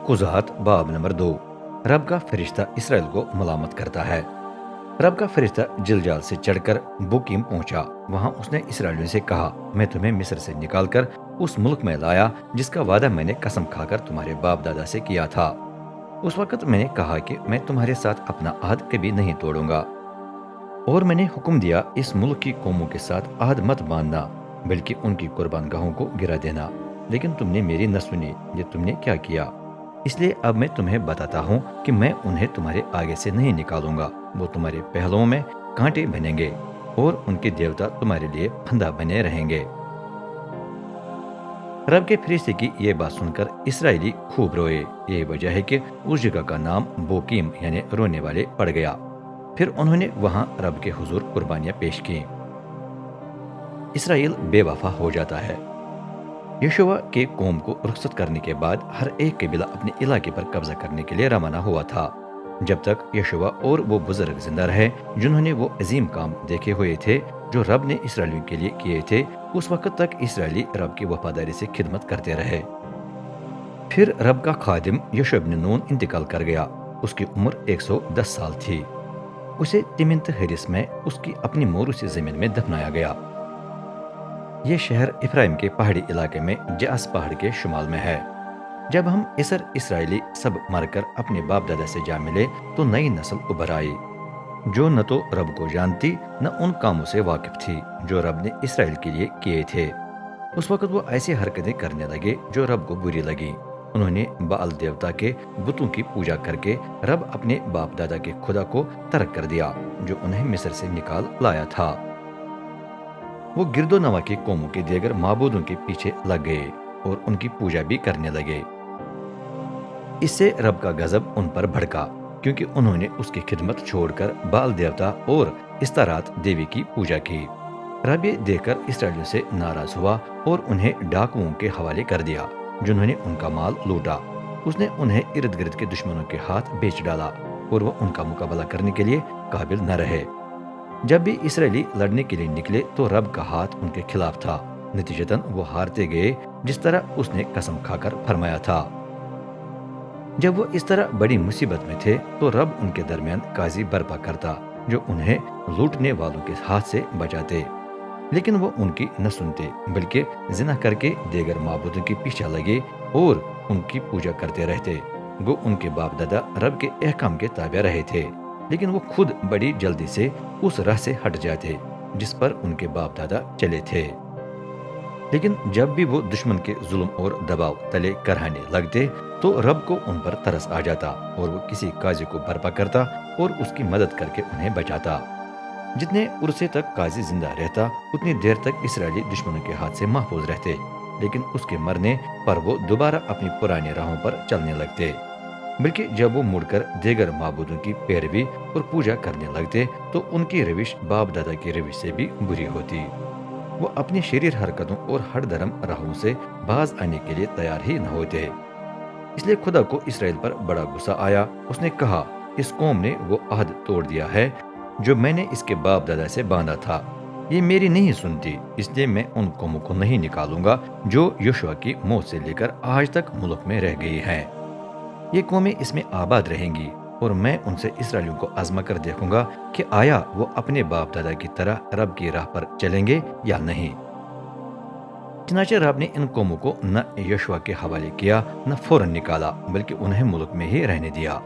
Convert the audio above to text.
कुज़ात बाब नंबर 2। रब का फरिश्ता इसराइल को मलामत करता है। रब का फरिश्ता जिलजाल से चढ़कर बुकीम पहुंचा। वहां उसने इसराइलियों से कहा, मैं तुम्हें मिस्र से निकालकर उस मुल्क में लाया जिसका वादा मैंने कसम खाकर तुम्हारे बाप दादा से किया था। उस वक्त मैंने कहा कि मैं तुम्हारे साथ अपना अहद कभी नहीं तोड़ूंगा, और मैंने हुक्म दिया इस मुल्क की कौमों के साथ अहद मत बांधना, बल्कि उनकी कुर्बान गाहों को गिरा देना। लेकिन तुमने मेरी न सुनी। ये तुमने क्या किया? इसलिए अब मैं तुम्हें बताता हूँ कि मैं उन्हें तुम्हारे आगे से नहीं निकालूंगा। वो तुम्हारे पहलुओं में कांटे बनेंगे और उनके देवता तुम्हारे लिए फंदा बने रहेंगे। रब के फरिश्ते की ये बात सुनकर इसराइली खूब रोए। यही वजह है कि उस जगह का नाम बोकीम यानी रोने वाले पड़ गया। फिर उन्होंने वहां रब के हुजूर कुर्बानियां पेश की। इसराइल बेवफा हो जाता है। यशोवा के कौम को रुखसत करने के बाद हर एक कबीला अपने इलाके पर कब्जा करने के लिए रवाना हुआ था। जब तक यशोवा और वो बुजुर्ग जिंदा रहे जिन्होंने वो अजीम काम देखे हुए थे जो रब ने इसराइलियों के लिए किए थे, उस वक्त तक इसराइली रब की वफादारी से खिदमत करते रहे। फिर रब का खादिम यशोब इब्न नून इंतकाल कर गया। उसकी उम्र 110 साल थी। उसे तिमिंत हरिस में उसकी अपनी मोरूसी जमीन में दफनाया गया। ये शहर इफ्राइम के पहाड़ी इलाके में जास पहाड़ के शुमाल में है। जब हम इसराइली सब मरकर अपने बाप दादा से जा मिले तो नई नस्ल उभर आई जो न तो रब को जानती न उन कामों से वाकिफ थी जो रब ने इसराइल के लिए किए थे। उस वक्त वो ऐसी हरकतें करने लगे जो रब को बुरी लगी। उन्होंने बाल देवता के बुतों की पूजा करके रब अपने बाप दादा के खुदा को तर्क कर दिया जो उन्हें मिस्र से निकाल लाया था। वो गिरदो नवा की कौमों के दीगर माबूदों के पीछे लग गए और उनकी पूजा भी करने लगे। इससे रब का गजब उन पर भड़का क्योंकि उन्होंने उसकी खिदमत छोड़कर बाल देवता और इस्तारात देवी की पूजा की। रब ये देखकर इसराइलियों से नाराज हुआ और उन्हें डाकुओं के हवाले कर दिया जिन्होंने उनका माल लूटा। उसने उन्हें इर्द गिर्द के दुश्मनों के हाथ बेच डाला और वो उनका मुकाबला करने के लिए काबिल न रहे। जब भी इसराइली लड़ने के लिए निकले तो रब का हाथ उनके खिलाफ था। नतीजतन वो हारते गए जिस तरह उसने कसम खाकर फरमाया था। जब वो इस तरह बड़ी मुसीबत में थे तो रब उनके दरमियान काजी बर्पा करता जो उन्हें लूटने वालों के हाथ से बचाते। लेकिन वो उनकी न सुनते बल्कि जिना करके देगर माबूदों के पीछे लगे और उनकी पूजा करते रहते। वो उनके बाप दादा रब के अहकाम के ताबे रहे थे, लेकिन वो खुद बड़ी जल्दी से उस राह से हट जाते जिस पर उनके बाप दादा चले थे। लेकिन जब भी वो दुश्मन के जुल्म और दबाव तले कराने लगते तो रब को उन पर तरस आ जाता और वो किसी काजी को बर्पा करता और उसकी मदद करके उन्हें बचाता। जितने उर्से तक काजी जिंदा रहता उतनी देर तक इसराइली दुश्मनों के हाथ से महफूज रहते, लेकिन उसके मरने पर वो दोबारा अपनी पुरानी राहों पर चलने लगते। बल्कि जब वो मुड़कर देगर माबूदों की पैरवी और पूजा करने लगते तो उनकी रविश बाप दादा की रविश से भी बुरी होती। वो अपनी शरीर हरकतों और हर धर्म राहों से बाज आने के लिए तैयार ही न होते। इसलिए खुदा को इसराइल पर बड़ा गुस्सा आया। उसने कहा, इस कौम ने वो अहद तोड़ दिया है जो मैंने इसके बाप दादा से बांधा था। ये मेरी नहीं सुनती, इसलिए मैं उन कौमों को नहीं निकालूंगा जो यहोशू की मौत से लेकर आज तक मुल्क में रह गई हैं। ये कौमें इसमें आबाद रहेंगी और मैं उनसे इसराइलियों को आजमा कर देखूंगा कि आया वो अपने बाप दादा की तरह रब की राह पर चलेंगे या नहीं। चनाचे रब ने इन कौमों को न यहोशू के हवाले किया न फौरन निकाला, बल्कि उन्हें मुल्क में ही रहने दिया।